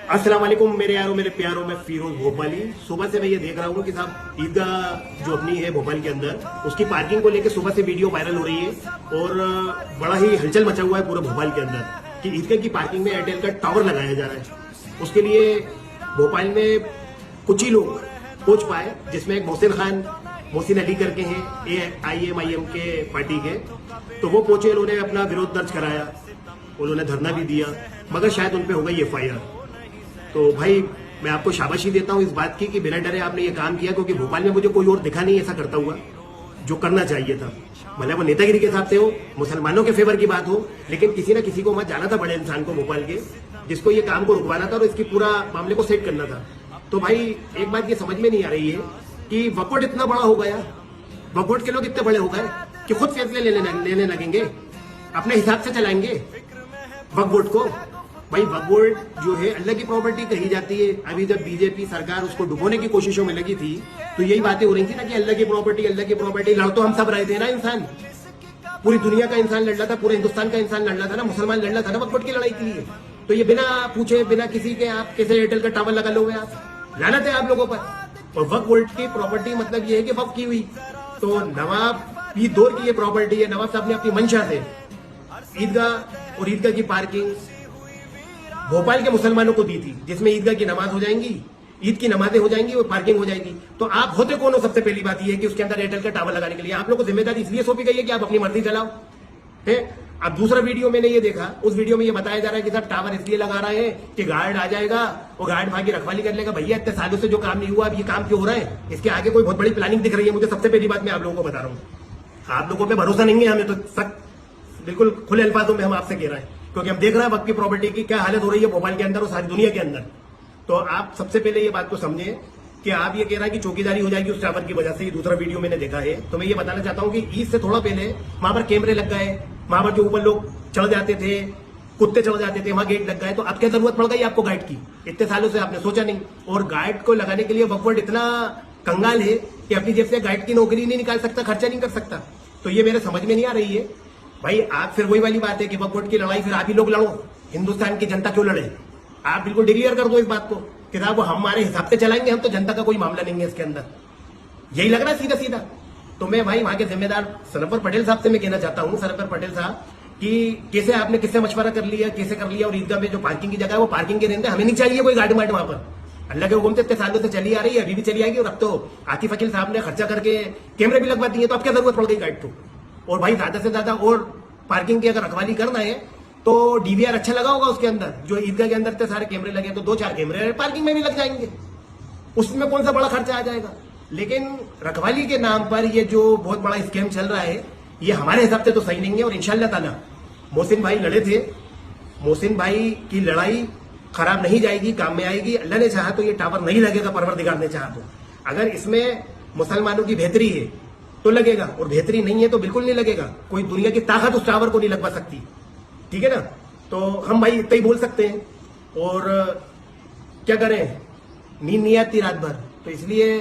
अस्सलाम वालेकुम मेरे यारों मेरे प्यारों में फिरोज भोपाली। सुबह से मैं ये देख रहा हूँ कि साहब ईदगाह जो अपनी है भोपाल के अंदर, उसकी पार्किंग को लेकर सुबह से वीडियो वायरल हो रही है और बड़ा ही हलचल मचा हुआ है पूरे भोपाल के अंदर कि ईदगाह की पार्किंग में एयरटेल का टावर लगाया जा रहा है। उसके लिए भोपाल में कुछ ही लोग पहुंच पाए, जिसमें एक मोहसिन अली करके हैं AIMIM के पार्टी के, तो वो पहुंचे, उन्होंने अपना विरोध दर्ज कराया, उन्होंने धरना भी दिया, मगर शायद उन पे हो गई FIR। तो भाई मैं आपको शाबाशी देता हूं इस बात की कि बिना डरे आपने ये काम किया, क्योंकि भोपाल में मुझे कोई और दिखा नहीं ऐसा करता हुआ जो करना चाहिए था। भले वो नेतागिरी के हिसाब से हो, मुसलमानों के फेवर की बात हो, लेकिन किसी ना किसी को मत जाना था, बड़े इंसान को भोपाल के, जिसको ये काम को रुकवाना था और इसकी पूरा मामले को सेट करना था। तो भाई एक बात ये समझ में नहीं आ रही है कि वक्फ इतना बड़ा हो गया, वक्फ के लोग इतने बड़े हो गए कि खुद फैसले लेने लगेंगे, अपने हिसाब से चलाएंगे वक्फ को। भाई वक्फ जो है अल्लाह की प्रॉपर्टी कही जाती है। अभी जब बीजेपी सरकार उसको डुबोने की कोशिशों में लगी थी तो यही बातें हो रही थी ना कि अल्लाह की प्रॉपर्टी। लड़ तो हम सब रहे थे ना, इंसान, पूरी दुनिया का इंसान लड़ रहा था, पूरे हिंदुस्तान का इंसान लड़ रहा था ना, मुसलमान लड़ रहा था ना वक्फ की लड़ाई के लिए। तो ये बिना पूछे बिना किसी के आप कैसे एयरटेल का टावर लगा लोगे? आप लानत है आप लोगों पर। और वक्फ की प्रॉपर्टी मतलब ये है कि वक्फ की हुई, तो नवाब ये दौर की ये प्रॉपर्टी है। नवाब साहब ने अपनी मंशा से ईदगाह और ईदगाह की पार्किंग भोपाल के मुसलमानों को दी थी, जिसमें ईदगाह की नमाज हो जाएंगी, ईद की नमाजें हो जाएंगी और पार्किंग हो जाएगी। तो आप होते कौन हो? सबसे पहली बात यह है कि उसके अंदर एयरटेल का टावर लगाने के लिए आप लोग को जिम्मेदारी इसलिए सौंपी गई है कि आप अपनी मर्जी चलाओ है। अब दूसरा वीडियो मैंने ये देखा, उस वीडियो में ये बताया जा रहा है कि सर टावर इसलिए लगा रहे हैं कि गार्ड आ जाएगा और गार्ड भागी रखवाली कर लेगा। भैया इतने सालों से जो काम नहीं हुआ, अब ये काम क्यों हो रहा है? इसके आगे कोई बहुत बड़ी प्लानिंग दिख रही है मुझे। सबसे पहली बात मैं आप लोगों को बता रहा हूँ, आप लोगों पर भरोसा नहीं है हमें, तो सख्त बिल्कुल खुले अल्फाजों में हम आपसे कह रहे हैं, क्योंकि हम देख रहे हैं वक्त की प्रॉपर्टी की क्या हालत हो रही है भोपाल के अंदर और सारी दुनिया के अंदर। तो आप सबसे पहले ये बात को समझे कि आप ये कह रहे हैं कि चौकीदारी हो जाएगी उस टावर की वजह से। ये दूसरा वीडियो मैंने देखा है, तो मैं ये बताना चाहता हूं कि ईद से थोड़ा पहले वहां पर कैमरे लग गए, वहां पर जो ऊपर लोग चढ़ जाते थे, कुत्ते चढ़ जाते थे, वहां गेट लग गए। तो अब क्या जरूरत पड़ गई आपको गाइड की? इतने सालों से आपने सोचा नहीं। और गाइड को लगाने के लिए वक्फ इतना कंगाल है कि अपनी जेब से गाइड की नौकरी नहीं निकाल सकता, खर्चा नहीं कर सकता। तो ये मेरे समझ में नहीं आ रही है भाई। आप फिर वही वाली बात है कि वक्फ की लड़ाई फिर आप ही लोग लड़ो, हिंदुस्तान की जनता क्यों लड़े? आप बिल्कुल डिक्लेयर कर दो इस बात को कि साहब वो हमारे हिसाब से चलाएंगे, हम तो जनता का कोई मामला नहीं है इसके अंदर। यही लग रहा है सीधा सीधा। तो मैं भाई वहां के जिम्मेदार सरवर पटेल साहब से मैं कहना चाहता हूं, सरवर पटेल साहब, कि कैसे आपने किससे मशवरा कर लिया, कैसे कर लिया, और ईदगाह में जो पार्किंग की जगह है वो पार्किंग के रहते, हमें नहीं चाहिए कोई गाड़ी मार्ट वहां पर। अल्लाह के हुक्म से इतने सालों से चली आ रही है, अभी भी चली आएगी। और अब तो आतिफ अकील साहब ने खर्चा करके कैमरे भी लगवा दिए, तो अब क्या जरूरत पड़ गई गाइड को? और भाई ज्यादा से ज्यादा और पार्किंग की अगर रखवाली करना है तो DVR अच्छा लगा होगा उसके अंदर। जो ईदगाह के अंदर इतने सारे कैमरे लगे तो 2-4 कैमरे पार्किंग में भी लग जाएंगे, उसमें कौन सा बड़ा खर्चा आ जाएगा? लेकिन रखवाली के नाम पर ये जो बहुत बड़ा स्कैम चल रहा है, ये हमारे हिसाब से तो सही नहीं है। और इंशाअल्लाह ताला मोहसिन भाई लड़े थे, मोहसिन भाई की लड़ाई खराब नहीं जाएगी, काम में आएगी। अल्लाह ने चाहा तो ये टावर नहीं लगेगा, परवरदिगार ने चाहा तो। अगर इसमें मुसलमानों की बेहतरी है तो लगेगा, और बेहतरी नहीं है तो बिल्कुल नहीं लगेगा। कोई दुनिया की ताकत उस टावर को नहीं लगवा सकती, ठीक है ना? तो हम भाई इतना ही बोल सकते हैं। और क्या करें, नींद नहीं आती रात भर, तो इसलिए